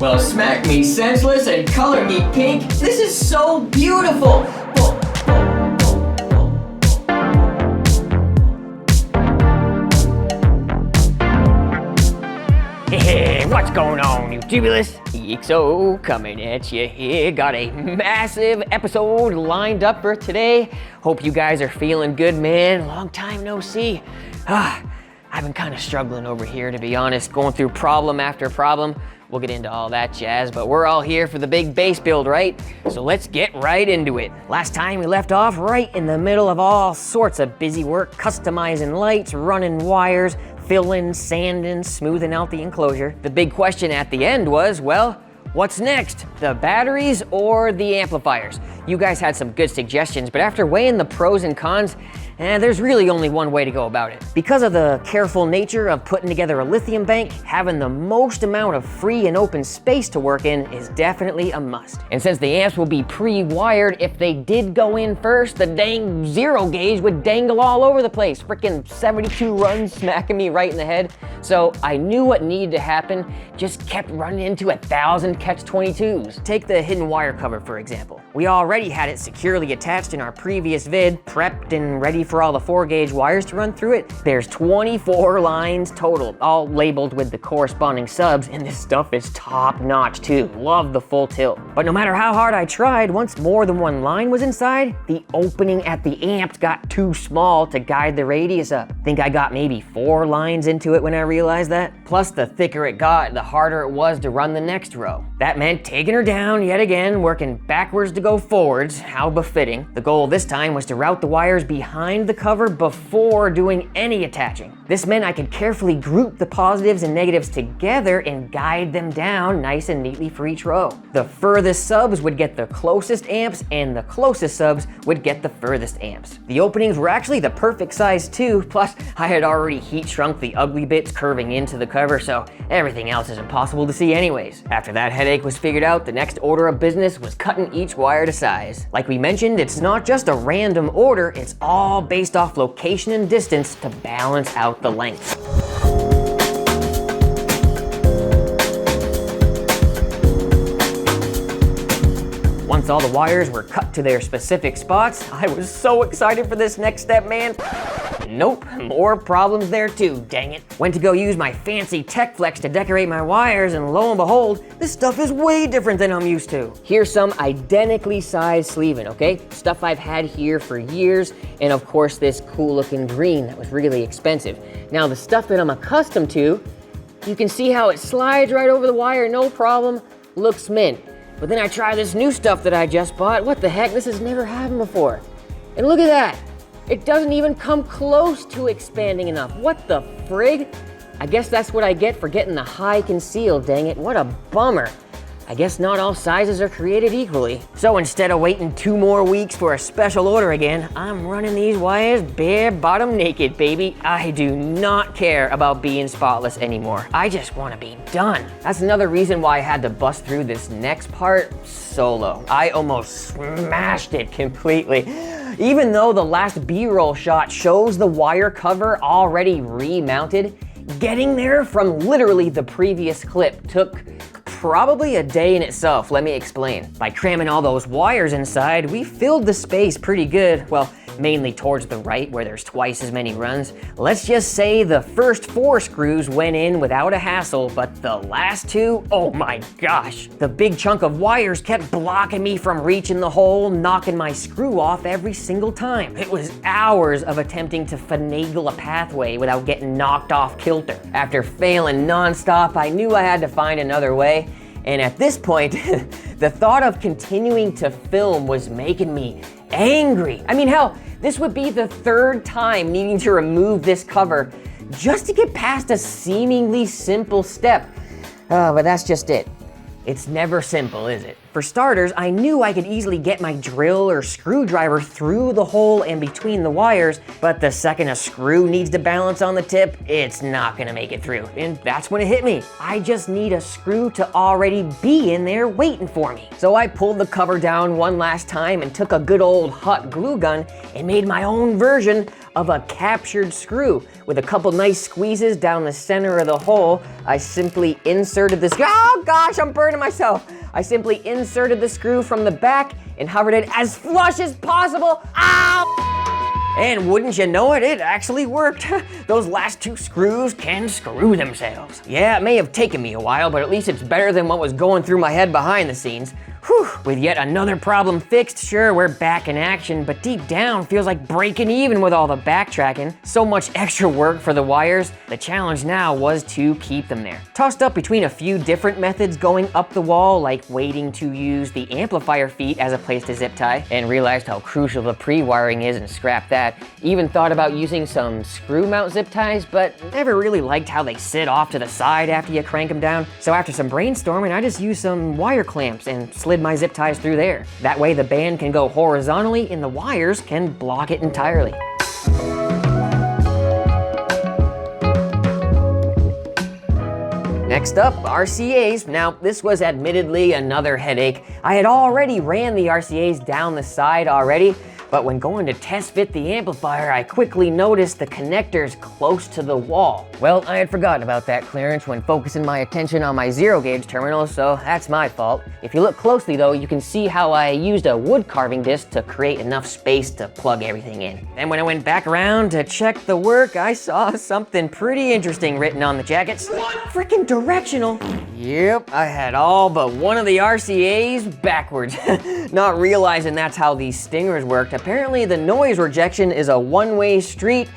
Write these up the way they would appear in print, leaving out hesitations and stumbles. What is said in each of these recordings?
Well, smack me senseless and color me pink. This is so beautiful. Hey, what's going on, you tubulous? EXO coming at you here. Got a massive episode lined up for today. Hope you guys are feeling good, man. Long time no see. I've been kind of struggling over here, to be honest, going through problem after problem. We'll get into all that jazz, but we're all here for the big bass build, right? So let's get right into it. Last time we left off right in the middle of all sorts of busy work, customizing lights, running wires, filling, sanding, smoothing out the enclosure. The big question at the end was, well, what's next? The batteries or the amplifiers? You guys had some good suggestions, but after weighing the pros and cons, there's really only one way to go about it. Because of the careful nature of putting together a lithium bank, having the most amount of free and open space to work in is definitely a must. And since the amps will be pre-wired, if they did go in first, the dang zero gauge would dangle all over the place. Frickin' 72 runs smacking me right in the head. So I knew what needed to happen, just kept running into 1,000 catch-22s. Take the hidden wire cover, for example. We already had it securely attached in our previous vid, prepped and ready for all the 4-gauge wires to run through it. There's 24 lines total, all labeled with the corresponding subs, and this stuff is top notch too. Love the full tilt. But no matter how hard I tried, once more than one line was inside, the opening at the amps got too small to guide the radius up. Think I got maybe 4 lines into it when I realized that. Plus, the thicker it got, the harder it was to run the next row. That meant taking her down yet again, working backwards to go forwards, how befitting. The goal this time was to route the wires behind the cover before doing any attaching. This meant I could carefully group the positives and negatives together and guide them down nice and neatly for each row. The furthest subs would get the closest amps, and the closest subs would get the furthest amps. The openings were actually the perfect size too, plus I had already heat shrunk the ugly bits curving into the cover, so everything else is impossible to see anyways. After that headache was figured out, the next order of business was cutting each wire to size. Like we mentioned, it's not just a random order, it's all based off location and distance to balance out the length. Once all the wires were cut to their specific spots, I was so excited for this next step, man. Nope, more problems there too, dang it. Went to go use my fancy Tech Flex to decorate my wires, and lo and behold, this stuff is way different than I'm used to. Here's some identically sized sleeving, okay? Stuff I've had here for years, and of course this cool looking green that was really expensive. Now the stuff that I'm accustomed to, you can see how it slides right over the wire, no problem, looks mint. But then I try this new stuff that I just bought. What the heck, this has never happened before. And look at that. It doesn't even come close to expanding enough. What the frig? I guess that's what I get for getting the high conceal, dang it. What a bummer. I guess not all sizes are created equally. So instead of waiting 2 more weeks for a special order again, I'm running these wires bare bottom naked, baby. I do not care about being spotless anymore. I just want to be done. That's another reason why I had to bust through this next part solo. I almost smashed it completely. Even though the last B-roll shot shows the wire cover already remounted, getting there from literally the previous clip took probably a day in itself. Let me explain. By cramming all those wires inside, we filled the space pretty good. Well, mainly towards the right where there's twice as many runs. Let's just say the first 4 screws went in without a hassle, but the last 2, oh my gosh. The big chunk of wires kept blocking me from reaching the hole, knocking my screw off every single time. It was hours of attempting to finagle a pathway without getting knocked off kilter. After failing nonstop, I knew I had to find another way. And at this point, the thought of continuing to film was making me angry. I mean, hell, this would be the 3rd time needing to remove this cover just to get past a seemingly simple step. But that's just it. It's never simple, is it? For starters, I knew I could easily get my drill or screwdriver through the hole and between the wires, but the second a screw needs to balance on the tip, it's not gonna make it through. And that's when it hit me. I just need a screw to already be in there waiting for me. So I pulled the cover down one last time and took a good old hot glue gun and made my own version of a captured screw. With a couple nice squeezes down the center of the hole, I simply inserted this, oh gosh, I'm burning myself. I simply inserted the screw from the back and hovered it as flush as possible. Ow! And wouldn't you know it, it actually worked. Those last 2 screws can screw themselves. Yeah, it may have taken me a while, but at least it's better than what was going through my head behind the scenes. Whew, with yet another problem fixed, sure, we're back in action, but deep down feels like breaking even with all the backtracking. So much extra work for the wires. The challenge now was to keep them there. Tossed up between a few different methods going up the wall, like waiting to use the amplifier feet as a place to zip tie, and realized how crucial the pre-wiring is and scrapped that. Even thought about using some screw mount zip ties, but never really liked how they sit off to the side after you crank them down. So after some brainstorming, I just used some wire clamps and slid my zip ties through there. That way the band can go horizontally and the wires can block it entirely. Next up, RCAs. Now, this was admittedly another headache. I had already ran the RCAs down the side already, but when going to test fit the amplifier, I quickly noticed the connectors close to the wall. Well, I had forgotten about that clearance when focusing my attention on my 0 gauge terminal, so that's my fault. If you look closely though, you can see how I used a wood carving disc to create enough space to plug everything in. Then when I went back around to check the work, I saw something pretty interesting written on the jackets. What? Freaking directional. Yep, I had all but one of the RCAs backwards. Not realizing that's how these stingers worked. Apparently the noise rejection is a one-way street.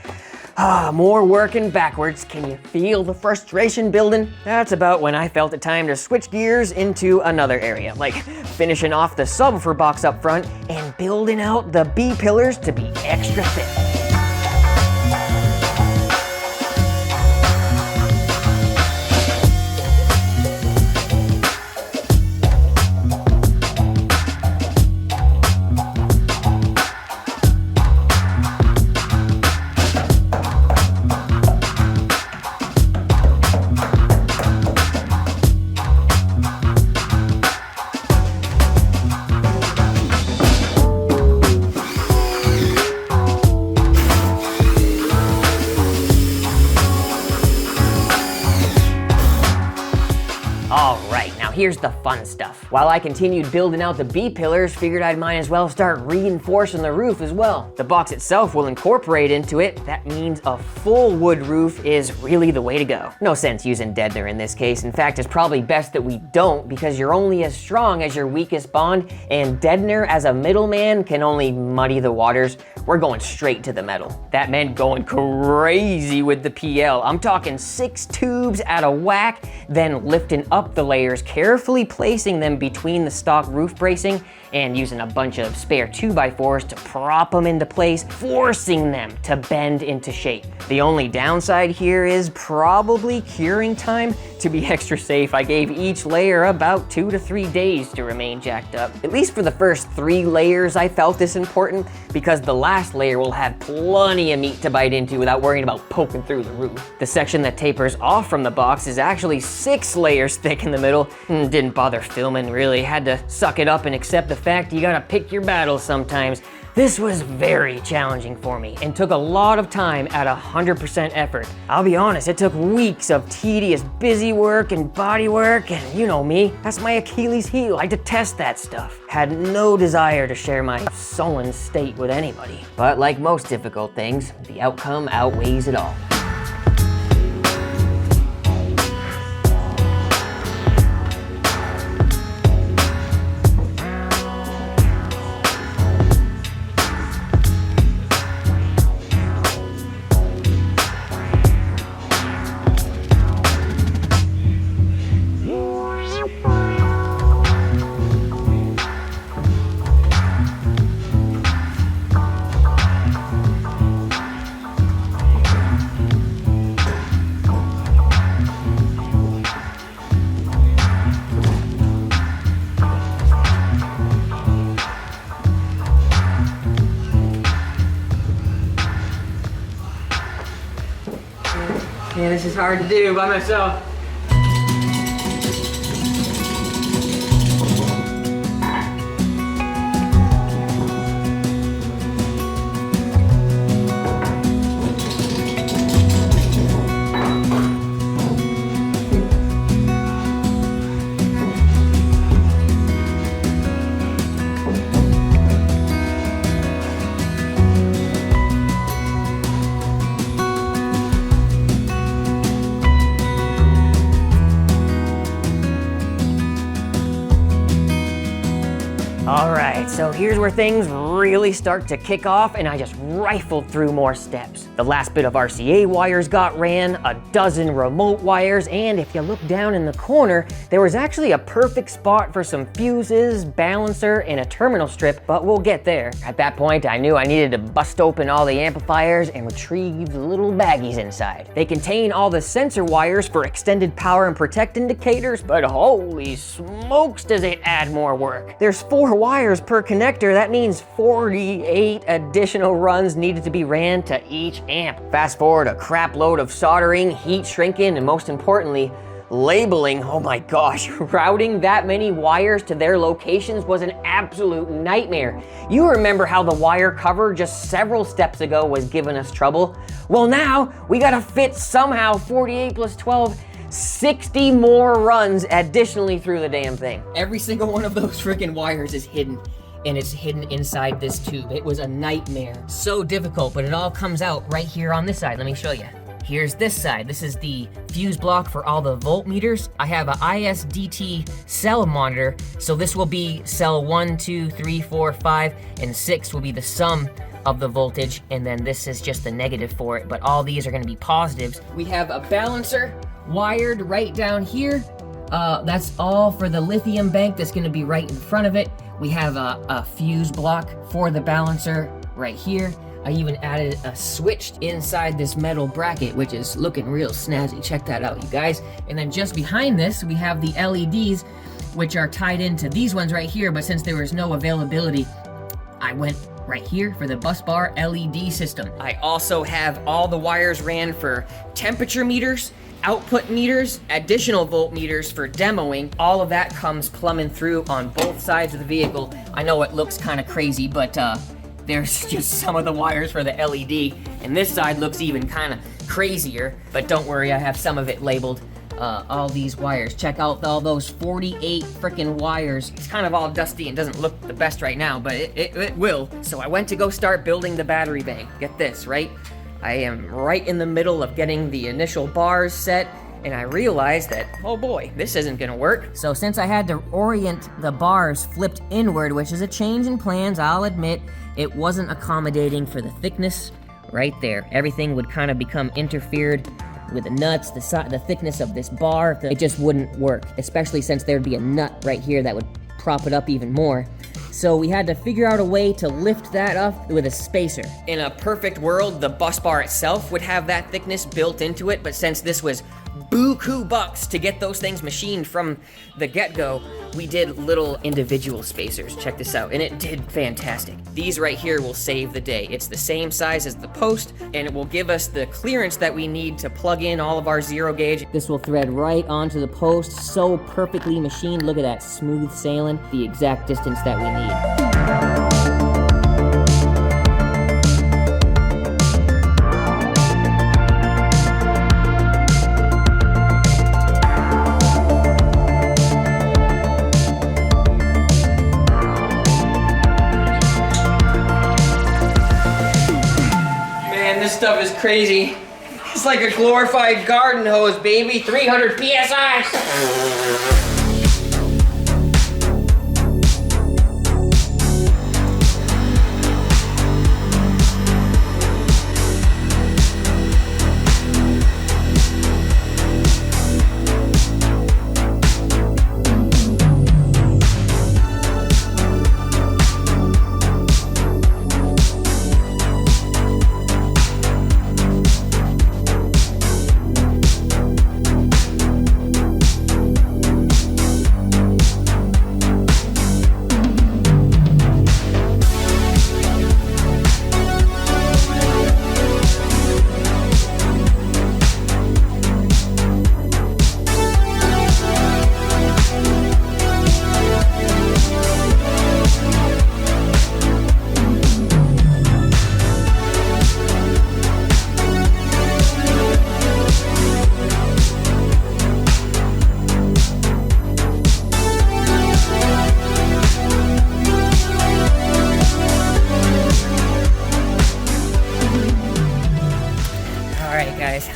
More working backwards. Can you feel the frustration building? That's about when I felt it time to switch gears into another area, like finishing off the subwoofer box up front and building out the B pillars to be extra thick. Here's the fun stuff. While I continued building out the B pillars, figured I might as well start reinforcing the roof as well. The box itself will incorporate into it. That means a full wood roof is really the way to go. No sense using deadener in this case. In fact, it's probably best that we don't, because you're only as strong as your weakest bond, and deadener as a middleman can only muddy the waters. We're going straight to the metal. That meant going crazy with the PL. I'm talking 6 tubes at a whack, then lifting up the layers, carefully placing them between the stock roof bracing and using a bunch of spare 2x4s to prop them into place, forcing them to bend into shape. The only downside here is probably curing time. To be extra safe, I gave each layer about 2 to 3 days to remain jacked up. At least for the first 3 layers, I felt this important, because the last layer will have plenty of meat to bite into without worrying about poking through the roof. The section that tapers off from the box is actually 6 layers thick in the middle. Didn't bother filming, really. Had to suck it up and accept the fact you gotta pick your battles sometimes. This was very challenging for me and took a lot of time at 100% effort. I'll be honest, it took weeks of tedious busy work and body work, and you know me, that's my Achilles heel. I detest that stuff. Had no desire to share my sullen state with anybody. But like most difficult things, the outcome outweighs it all. Yeah, this is hard to do by myself. All right, so here's where things really start to kick off, and I just rifled through more steps. The last bit of RCA wires got ran, a dozen remote wires, and if you look down in the corner, there was actually a perfect spot for some fuses, balancer, and a terminal strip, but we'll get there. At that point, I knew I needed to bust open all the amplifiers and retrieve the little baggies inside. They contain all the sensor wires for extended power and protect indicators, but holy smokes does it add more work. There's 4 wires per connector. That means 48 additional runs needed to be ran to each amp. Fast forward a crap load of soldering, heat shrinking, and most importantly, labeling. Oh my gosh, routing that many wires to their locations was an absolute nightmare. You remember how the wire cover just several steps ago was giving us trouble? Well, now we gotta fit somehow 48 plus 12, 60 more runs additionally through the damn thing. Every single one of those freaking wires is hidden, and it's hidden inside this tube. It was a nightmare. So difficult, but it all comes out right here on this side. Let me show you. Here's this side. This is the fuse block for all the voltmeters. I have a ISDT cell monitor, so this will be cell 1, 2, 3, 4, 5, and 6 will be the sum of the voltage, and then this is just the negative for it, but all these are gonna be positives. We have a balancer wired right down here. That's all for the lithium bank that's gonna be right in front of it. We have a fuse block for the balancer right here. I even added a switch inside this metal bracket, which is looking real snazzy. Check that out, you guys. And then just behind this, we have the LEDs, which are tied into these ones right here, but since there was no availability, I went right here for the bus bar LED system. I also have all the wires ran for temperature meters, output meters, additional voltmeters for demoing. All of that comes plumbing through on both sides of the vehicle. I know it looks kind of crazy, but there's just some of the wires for the LED, and this side looks even kind of crazier, but don't worry, I have some of it labeled. All these wires. Check out all those 48 freaking wires. It's kind of all dusty and doesn't look the best right now, but it will. So I went to go start building the battery bank. Get this, right? I am right in the middle of getting the initial bars set, and I realized that, oh boy, this isn't gonna work. So since I had to orient the bars flipped inward, which is a change in plans, I'll admit, it wasn't accommodating for the thickness right there. Everything would kind of become interfered with the nuts, the thickness of this bar. It just wouldn't work, especially since there'd be a nut right here that would prop it up even more. So we had to figure out a way to lift that up with a spacer. In a perfect world, the bus bar itself would have that thickness built into it, but since this was buku bucks to get those things machined from the get-go, we did little individual spacers. Check this out, and it did fantastic. These right here will save the day. It's the same size as the post, and it will give us the clearance that we need to plug in all of our zero gauge. This will thread right onto the post, so perfectly machined. Look at that, smooth sailing, the exact distance that we need. This stuff is crazy. It's like a glorified garden hose, baby. 300 PSI.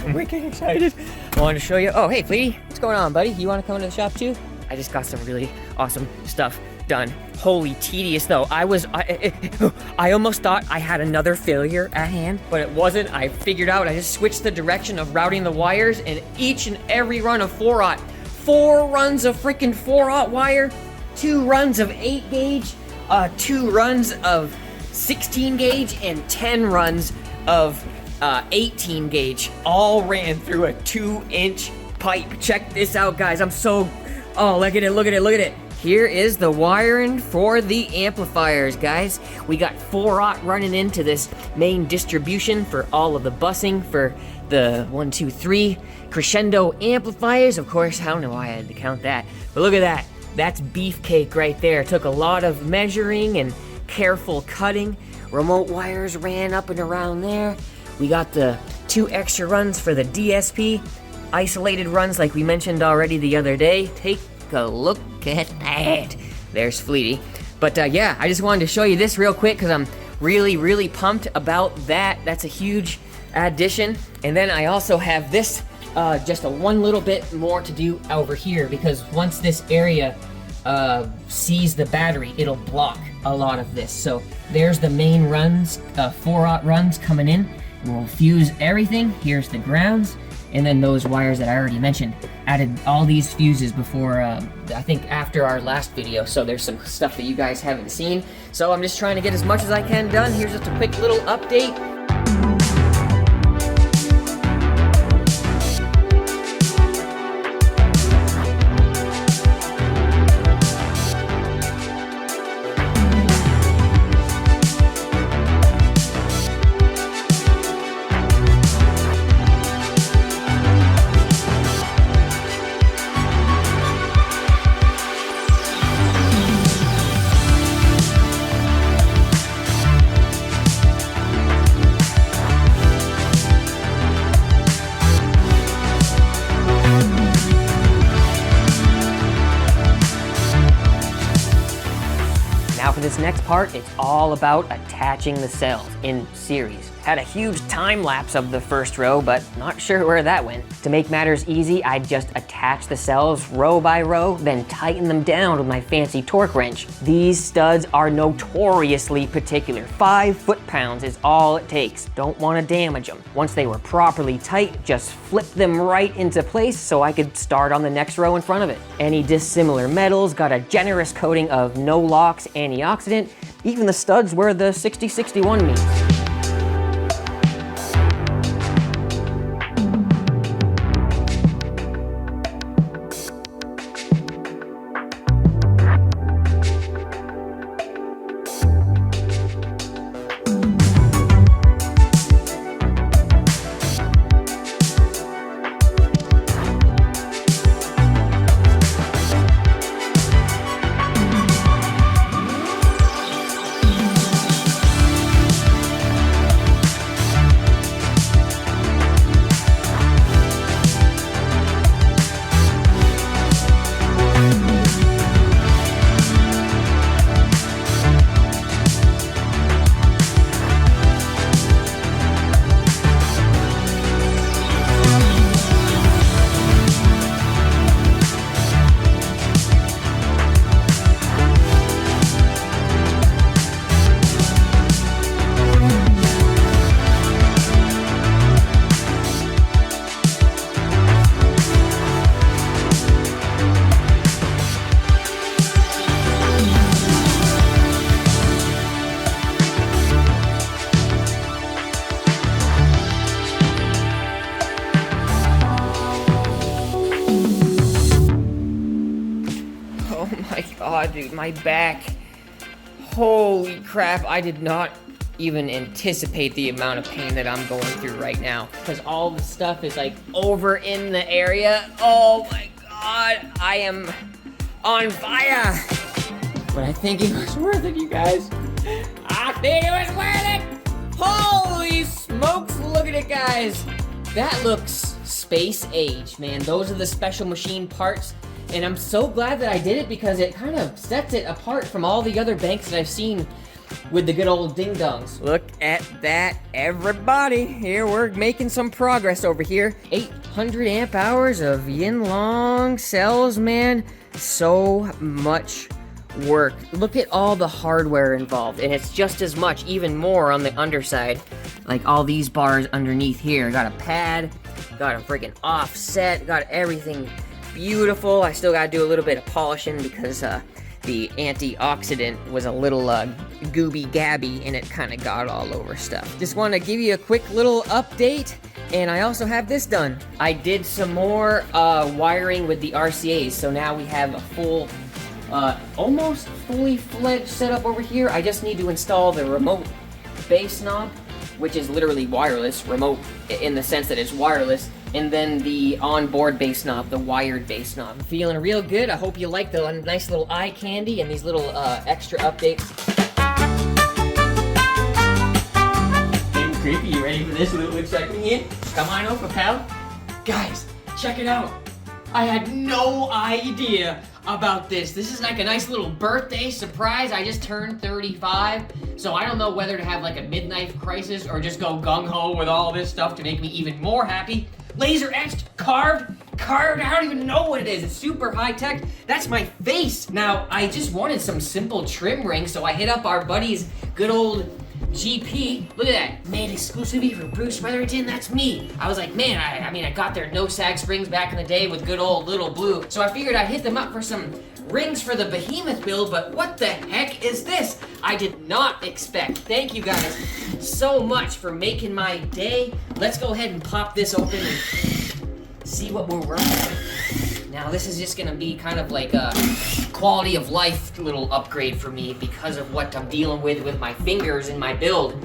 I'm wicked excited. I wanted to show you. Oh, hey, Fleety, what's going on, buddy? You want to come to the shop too? I just got some really awesome stuff done. Holy tedious though. I almost thought I had another failure at hand, but it wasn't. I figured out, I just switched the direction of routing the wires, and each and every run of 4/0. 4 runs of freaking 4/0 wire, 2 runs of 8 gauge, 2 runs of 16 gauge, and 10 runs of 18 gauge. All ran through a 2-inch pipe. Check this out, guys. Oh, look at it. Here is the wiring for the amplifiers, guys. We got 4/0 running into this main distribution for all of the busing for the 1, 2, 3 crescendo amplifiers. Of course, I don't know why I had to count that, but look at that. That's beefcake right there. It took a lot of measuring and careful cutting. Remote wires ran up and around there. We got the 2 extra runs for the DSP. Isolated runs like we mentioned already the other day. Take a look at that. There's Fleety. But yeah, I just wanted to show you this real quick because I'm really pumped about that. That's a huge addition. And then I also have this, just a one little bit more to do over here, because once this area sees the battery, it'll block a lot of this. So there's the main runs, 4/0 runs coming in. We'll fuse everything. Here's the grounds. And then those wires that I already mentioned. Added all these fuses before, I think after our last video. So there's some stuff that you guys haven't seen. So I'm just trying to get as much as I can done. Here's just a quick little update. Now for this next part, it's all about attaching the cells in series. Had a huge time lapse of the first row, but not sure where that went. To make matters easy, I just attach the cells row by row, then tighten them down with my fancy torque wrench. These studs are notoriously particular. 5 foot-pounds is all it takes. Don't want to damage them. Once they were properly tight, just flip them right into place so I could start on the next row in front of it. Any dissimilar metals got a generous coating of no-locks antioxidant, even the studs where the 6061 meets. God, dude, my back. Holy crap, I did not even anticipate the amount of pain that I'm going through right now. Because all the stuff is like over in the area. Oh my God, I am on fire. But I think it was worth it, you guys. I think it was worth it. Holy smokes, look at it, guys. That looks space age, man. Those are the special machine parts. And I'm so glad that I did it because it kind of sets it apart from all the other banks that I've seen with the good old ding-dongs. Look at that, everybody. Here, we're making some progress over here. 800 amp hours of yin long cells, man. So much work. Look at all the hardware involved, and it's just as much, even more on the underside. Like all these bars underneath here. Got a pad, got a freaking offset, got everything beautiful. I still gotta do a little bit of polishing because the antioxidant was a little gooby gabby and it kind of got all over stuff. Just want to give you a quick little update, and I also have this done. I did some more wiring with the RCAs, so now we have a full, almost fully fledged setup over here. I just need to install the remote bass knob, which is literally wireless, remote in the sense that it's wireless, and then the onboard bass knob, the wired bass knob. Feeling real good. I hope you like the nice little eye candy and these little extra updates. Getting creepy, you ready for this little excitement in? Come on over, pal. Guys, check it out. I had no idea about this. This is like a nice little birthday surprise. I just turned 35, so I don't know whether to have like a midlife crisis or just go gung-ho with all this stuff to make me even more happy. Laser etched, carved, I don't even know what it is. It's super high tech. That's my face. Now, I just wanted some simple trim rings, so I hit up our buddy's good old GP. Look at that, made exclusively for Bruce Weatherington. That's me. I was like, man, I got their no sag springs back in the day with good old Little Blue. So I figured I'd hit them up for some rings for the Behemoth build, but what the heck is this? I did not expect. Thank you guys so much for making my day. Let's go ahead and pop this open and see what we're working with. Now this is just gonna be kind of like a quality of life little upgrade for me because of what I'm dealing with my fingers in my build.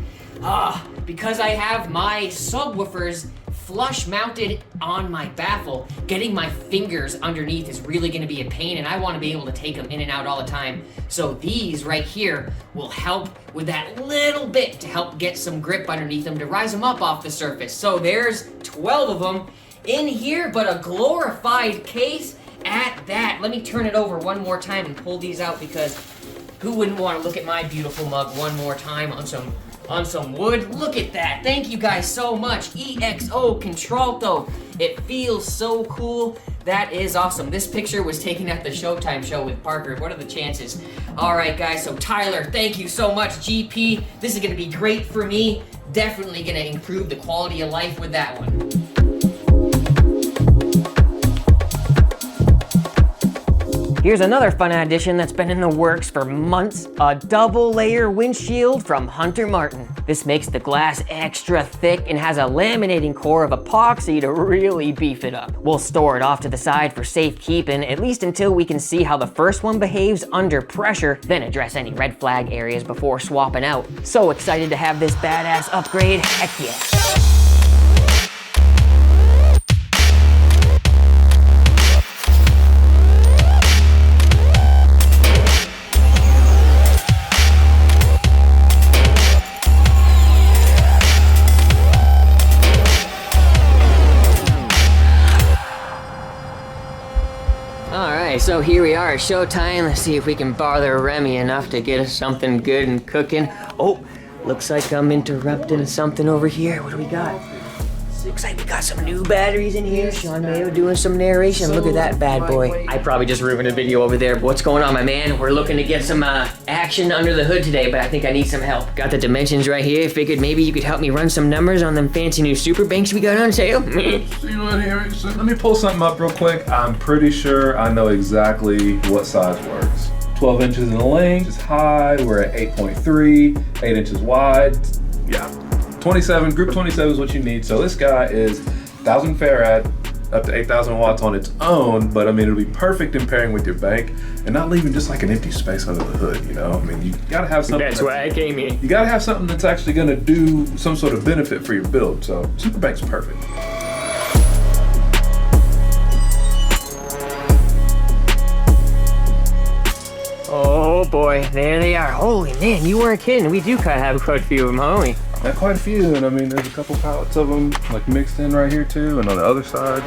Because I have my subwoofers flush mounted on my baffle, getting my fingers underneath is really gonna be a pain, and I wanna be able to take them in and out all the time. So these right here will help with that little bit to help get some grip underneath them to rise them up off the surface. So there's 12 of them in here, but a glorified case at that. Let me turn it over one more time and pull these out, because who wouldn't want to look at my beautiful mug one more time on some wood? Look at that. Thank you guys so much. EXOcontralto. It feels so cool. That is awesome. This picture was taken at the Showtime show with Parker. What are the chances? All right, guys. So Tyler, thank you so much. GP, this is going to be great for me. Definitely going to improve the quality of life with that one. Here's another fun addition that's been in the works for months, a double layer windshield from Hunter Martin. This makes the glass extra thick and has a laminating core of epoxy to really beef it up. We'll store it off to the side for safekeeping, at least until we can see how the first one behaves under pressure, then address any red flag areas before swapping out. So excited to have this badass upgrade, heck yeah. So here we are at Showtime. Let's see if we can bother Remy enough to get us something good and cooking. Oh, looks like I'm interrupting something over here. What do we got? Looks like we got some new batteries in here. Sean Mayo doing some narration. Look at that bad boy. I probably just ruined a video over there, but what's going on, my man? We're looking to get some action under the hood today, but I think I need some help. Got the dimensions right here. Figured maybe you could help me run some numbers on them fancy new super banks we got on sale. Let me pull something up real quick. I'm pretty sure I know exactly what size works. 12 inches in length, is high. We're at 8.3, 8 inches wide. Yeah. 27, group 27 is what you need. So this guy is 1,000 farad, up to 8,000 watts on its own, but I mean, it'll be perfect in pairing with your bank and not leaving just like an empty space under the hood, you know? I mean, you gotta have something. That's why I came here. You gotta have something that's actually gonna do some sort of benefit for your build. So Super Bank's perfect. Oh boy, there they are. Holy man, you weren't kidding. We do kind of have quite a few of them, don't we? Yeah, quite a few, and I mean, there's a couple pallets of them like mixed in right here too, and on the other side.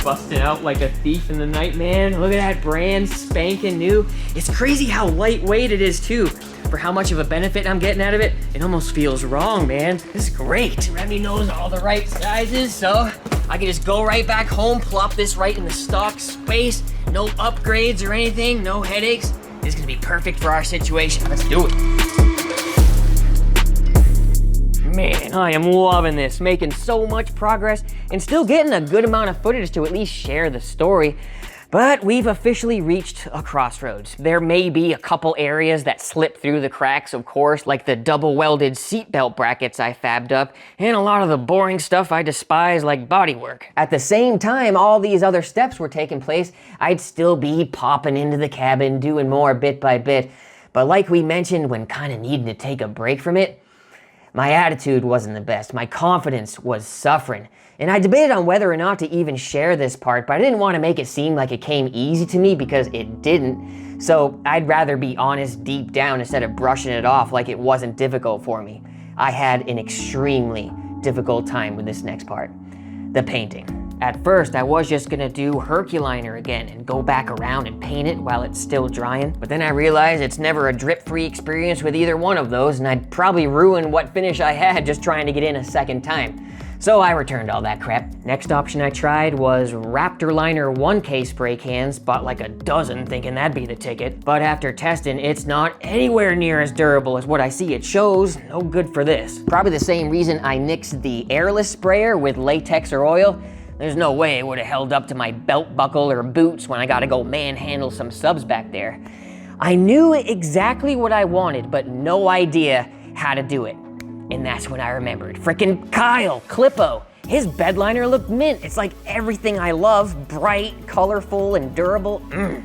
Busting out like a thief in the night, man. Look at that, brand spanking new. It's crazy how lightweight it is too. For how much of a benefit I'm getting out of it, it almost feels wrong, man. This is great. Remy knows all the right sizes, so I can just go right back home, plop this right in the stock space. No upgrades or anything, no headaches. This is gonna be perfect for our situation. Let's do it. Man, I am loving this, making so much progress and still getting a good amount of footage to at least share the story. But we've officially reached a crossroads. There may be a couple areas that slip through the cracks, of course, like the double welded seatbelt brackets I fabbed up, and a lot of the boring stuff I despise like bodywork. At the same time all these other steps were taking place, I'd still be popping into the cabin, doing more bit by bit. But like we mentioned when kinda needing to take a break from it, my attitude wasn't the best. My confidence was suffering. And I debated on whether or not to even share this part, but I didn't want to make it seem like it came easy to me because it didn't. So I'd rather be honest deep down instead of brushing it off like it wasn't difficult for me. I had an extremely difficult time with this next part, the painting. At first, I was just gonna do Herculiner again and go back around and paint it while it's still drying. But then I realized it's never a drip-free experience with either one of those, and I'd probably ruin what finish I had just trying to get in a second time. So I returned all that crap. Next option I tried was Raptor Liner 1K spray cans, bought like a dozen thinking that'd be the ticket. But after testing, it's not anywhere near as durable as what I see it shows. No good for this. Probably the same reason I nixed the airless sprayer with latex or oil. There's no way it would have held up to my belt buckle or boots when I gotta go manhandle some subs back there. I knew exactly what I wanted, but no idea how to do it. And that's when I remembered. Frickin' Kyle Clippo. His bed liner looked mint. It's like everything I love, bright, colorful, and durable.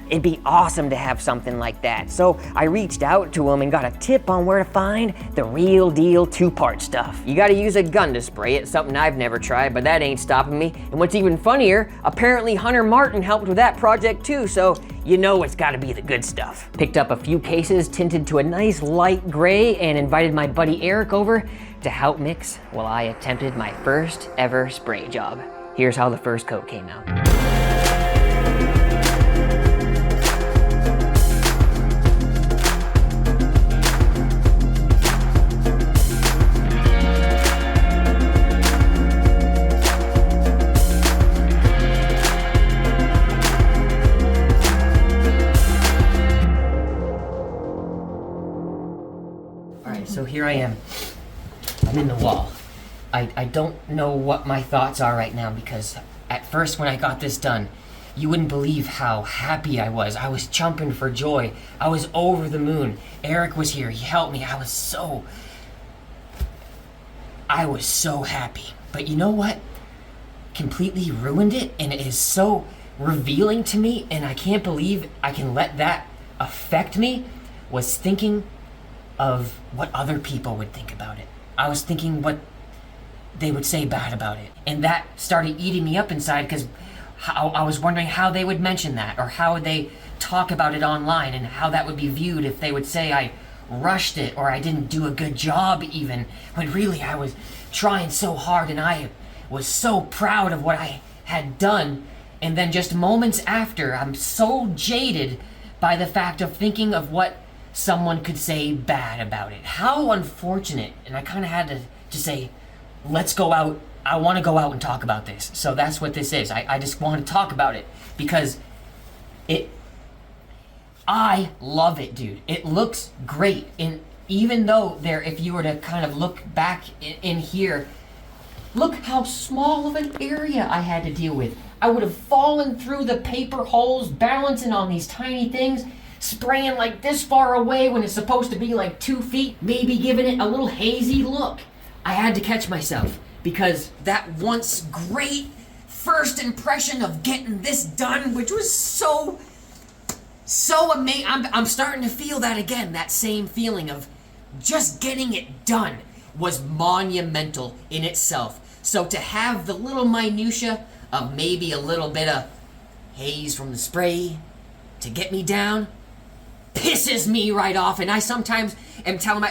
It'd be awesome to have something like that. So I reached out to him and got a tip on where to find the real deal two-part stuff. You gotta use a gun to spray it, something I've never tried, but that ain't stopping me. And what's even funnier, apparently Hunter Martin helped with that project too, so you know it's gotta be the good stuff. Picked up a few cases tinted to a nice light gray and invited my buddy Eric over to help mix while I attempted my first ever spray job. Here's how the first coat came out. All right, so here I am. I'm in the wall. I don't know what my thoughts are right now because at first when I got this done, you wouldn't believe how happy I was. I was jumping for joy. I was over the moon. Eric was here. He helped me. I was so happy. But you know what? Completely ruined it, and it is so revealing to me, and I can't believe I can let that affect me, was thinking of what other people would think about it. I was thinking what they would say bad about it. And that started eating me up inside because I was wondering how they would mention that or how they talk about it online and how that would be viewed if they would say I rushed it or I didn't do a good job even, when really I was trying so hard and I was so proud of what I had done. And then just moments after, I'm so jaded by the fact of thinking of what someone could say bad about it. How unfortunate. And I kind of had to say, let's go out. I want to go out and talk about this. So that's what this is. I just want to talk about it because I love it, dude. It looks great. And even though if you were to kind of look back in here, look how small of an area I had to deal with. I would have fallen through the paper holes, balancing on these tiny things, spraying like this far away when it's supposed to be like 2 feet, maybe giving it a little hazy look. I had to catch myself because that once great first impression of getting this done, which was so amazing. I'm starting to feel that again, that same feeling of just getting it done was monumental in itself. So to have the little minutia of maybe a little bit of haze from the spray to get me down pisses me right off, and I sometimes am telling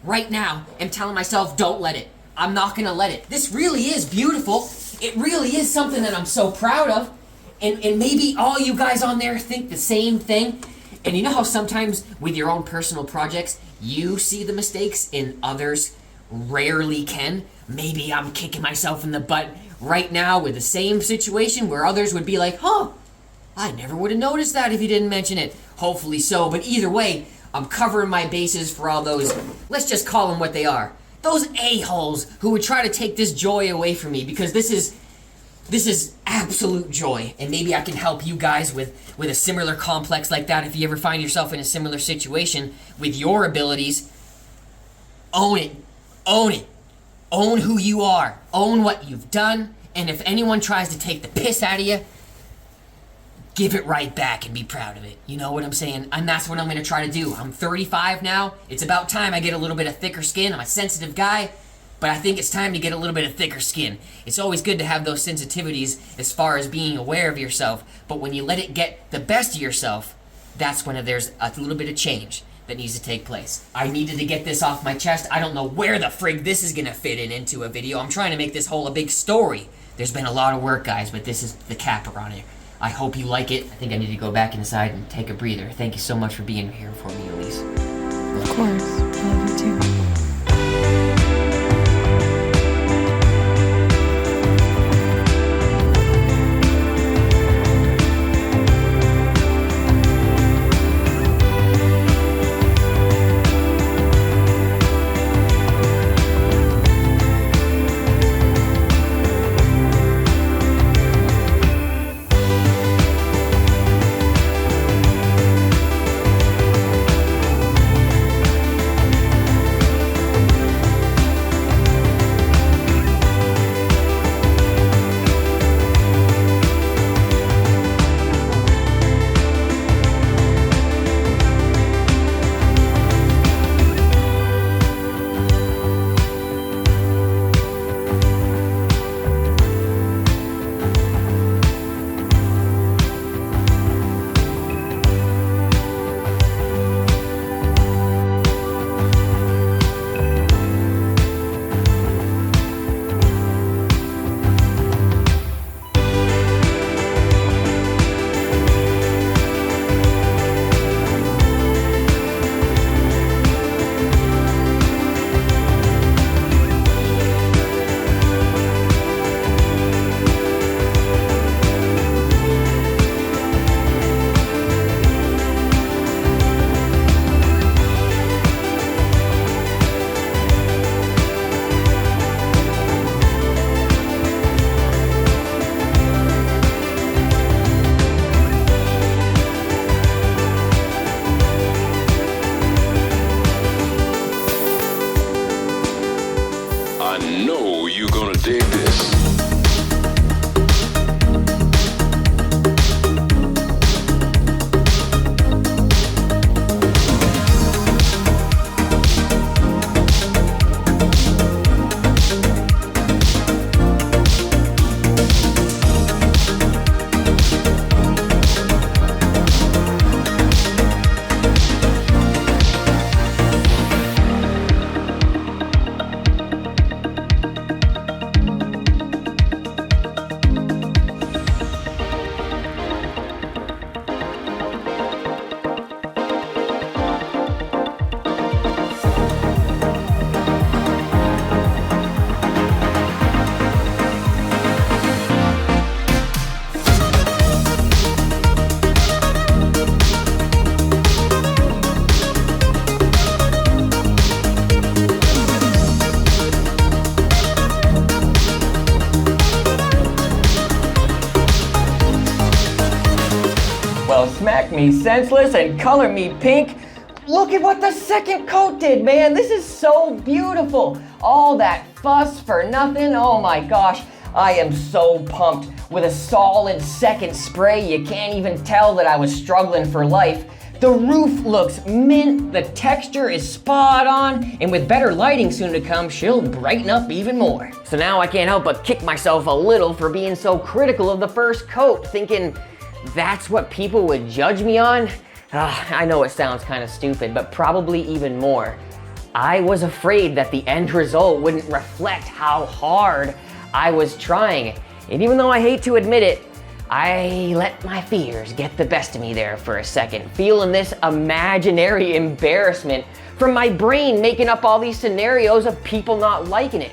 right now am telling myself, don't let it. I'm not gonna let it. This really is beautiful. It really is something that I'm so proud of, and maybe all you guys on there think the same thing. And you know how sometimes with your own personal projects, you see the mistakes and others rarely can? Maybe I'm kicking myself in the butt right now with the same situation where others would be like, huh, I never would have noticed that if you didn't mention it. Hopefully so, but either way, I'm covering my bases for all those, let's just call them what they are. Those a-holes who would try to take this joy away from me, because this is absolute joy, and maybe I can help you guys with a similar complex like that if you ever find yourself in a similar situation with your abilities. Own it. Own it. Own who you are. Own what you've done, and if anyone tries to take the piss out of you, give it right back and be proud of it. You know what I'm saying? And that's what I'm gonna try to do. I'm 35 now. It's about time I get a little bit of thicker skin. I'm a sensitive guy, but I think it's time to get a little bit of thicker skin. It's always good to have those sensitivities as far as being aware of yourself, but when you let it get the best of yourself, that's when there's a little bit of change that needs to take place. I needed to get this off my chest. I don't know where the frig this is gonna fit into a video. I'm trying to make this whole a big story. There's been a lot of work, guys, but this is the capper on it. I hope you like it. I think I need to go back inside and take a breather. Thank you so much for being here for me, Elise. Of course. I love you too. Smack me senseless and color me pink. Look at what the second coat did, man. This is so beautiful. All that fuss for nothing. Oh my gosh. I am so pumped. With a solid second spray, you can't even tell that I was struggling for life. The roof looks mint, the texture is spot on, and with better lighting soon to come, she'll brighten up even more. So now I can't help but kick myself a little for being so critical of the first coat, thinking that's what people would judge me on? I know it sounds kind of stupid, but probably even more. I was afraid that the end result wouldn't reflect how hard I was trying. And even though I hate to admit it, I let my fears get the best of me there for a second, feeling this imaginary embarrassment from my brain making up all these scenarios of people not liking it.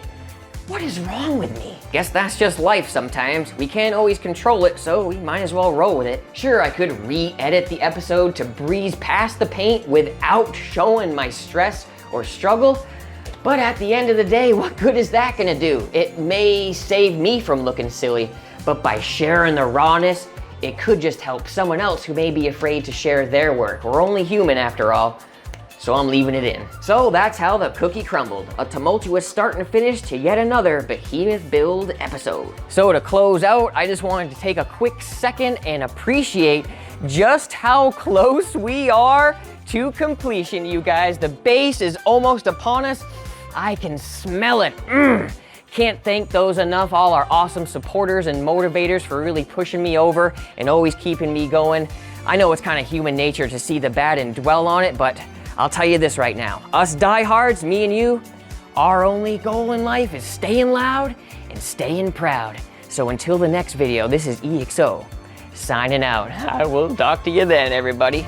What is wrong with me? Guess that's just life sometimes. We can't always control it, so we might as well roll with it. Sure, I could re-edit the episode to breeze past the paint without showing my stress or struggle, but at the end of the day, what good is that gonna do? It may save me from looking silly, but by sharing the rawness, it could just help someone else who may be afraid to share their work. We're only human after all. So I'm leaving it in. So that's how the cookie crumbled. A tumultuous start and finish to yet another behemoth build episode. So to close out, I just wanted to take a quick second and appreciate just how close we are to completion, you guys. The base is almost upon us. I can smell it. Can't thank those enough, all our awesome supporters and motivators for really pushing me over and always keeping me going. I know it's kind of human nature to see the bad and dwell on it, but I'll tell you this right now. Us diehards, me and you, our only goal in life is staying loud and staying proud. So until the next video, this is EXO signing out. I will talk to you then, everybody.